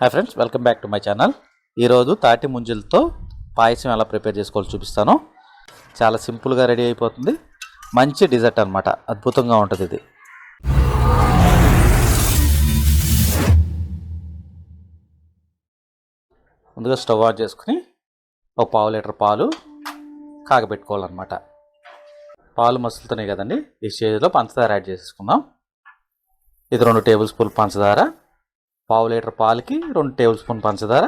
Hi friends, welcome back to my channel. ఈరోజు తాటి ముంజలతో పాయసం ఎలా ప్రిపేర్ చేసుకోవాలో చూపిస్తాను. చాలా సింపుల్గా రెడీ అయిపోతుంది. మంచి డిజర్ట్ అనమాట, అద్భుతంగా ఉంటుంది ఇది. ముందుగా స్టవ్ ఆన్ చేసుకుని ఒక పావు లీటర్ పాలు కాగబెట్టుకోవాలన్నమాట. పాలు మసులుతున్నాయి కదండి, ఈ స్టేజ్లో పంచదార యాడ్ చేసుకుందాం. ఇది 2 టేబుల్ స్పూన్ పంచదార, పావు లీటర్ పాలకి 2 టేబుల్ స్పూన్ పంచదార,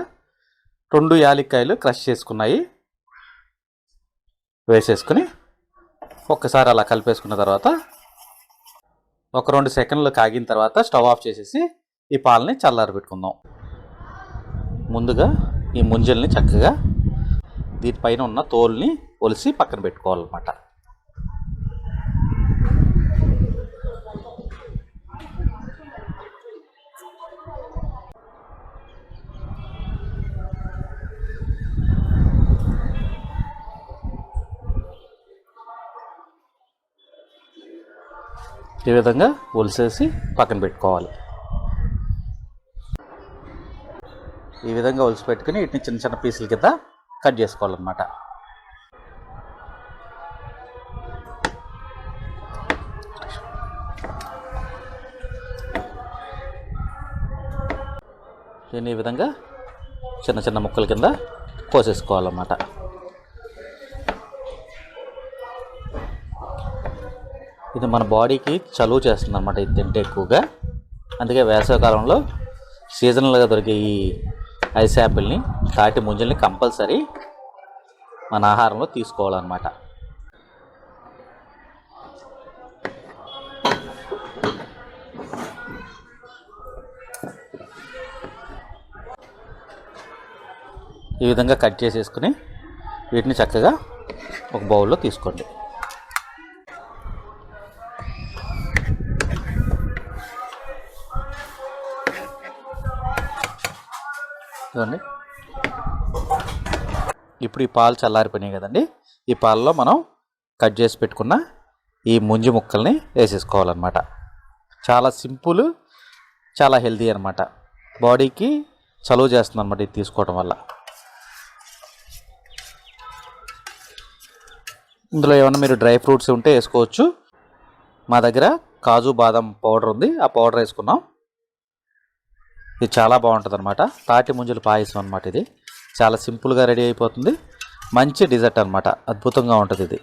2 యాలక్కాయలు క్రష్ చేసుకున్నాయి వేసేసుకుని ఒక్కసారి అలా కలిపేసుకున్న తర్వాత ఒక 2 సెకండ్లు కాగిన తర్వాత స్టవ్ ఆఫ్ చేసేసి ఈ పాలని చల్లారబెట్టుకుందాం. ముందుగా ఈ ముంజల్ని చక్కగా దీనిపైన ఉన్న తోలుని ఒలిసి పక్కన పెట్టుకోవాలన్నమాట. ఈ విధంగా ఒలిసేసి పక్కన పెట్టుకోవాలి. ఈ విధంగా ఒలిసి పెట్టుకుని వీటిని చిన్న చిన్న పీసుల కింద కట్ చేసుకోవాలన్నమాట. దీన్ని ఈ విధంగా చిన్న చిన్న ముక్కల కింద కోసేసుకోవాలన్నమాట. ఇది మన బాడీకి చలువ చేస్తుంది అన్నమాట ఇది తింటే ఎక్కువగా. అందుకే వేసవికాలంలో సీజనల్గా దొరికే ఈ ఐస్ యాపిల్ని, తాటి ముంజల్ని కంపల్సరీ మన ఆహారంలో తీసుకోవాలన్నమాట. ఈ విధంగా కట్ చేసేసుకుని వీటిని చక్కగా ఒక బౌల్లో తీసుకోండి. చూడండి, ఇప్పుడు ఈ పాలు చల్లారిపోయినాయి కదండి. ఈ పాలలో మనం కట్ చేసి పెట్టుకున్న ఈ ముంజి ముక్కల్ని వేసేసుకోవాలన్నమాట. చాలా సింపుల్, చాలా హెల్తీ అనమాట. బాడీకి చలువ చేస్తుంది అనమాట ఇది తీసుకోవడం వల్ల. ఇందులో ఏమన్నా మీరు డ్రై ఫ్రూట్స్ ఉంటే వేసుకోవచ్చు. మా దగ్గర కాజు బాదం పౌడర్ ఉంది, ఆ పౌడర్ వేసుకున్నాం. ఇది చాలా బాగుంటుంది అనమాట. తాటి ముంజల పాయసం అనమాట. ఇది చాలా సింపుల్గా రెడీ అయిపోతుంది. మంచి డిజర్ట్ అనమాట, అద్భుతంగా ఉంటుంది ఇది.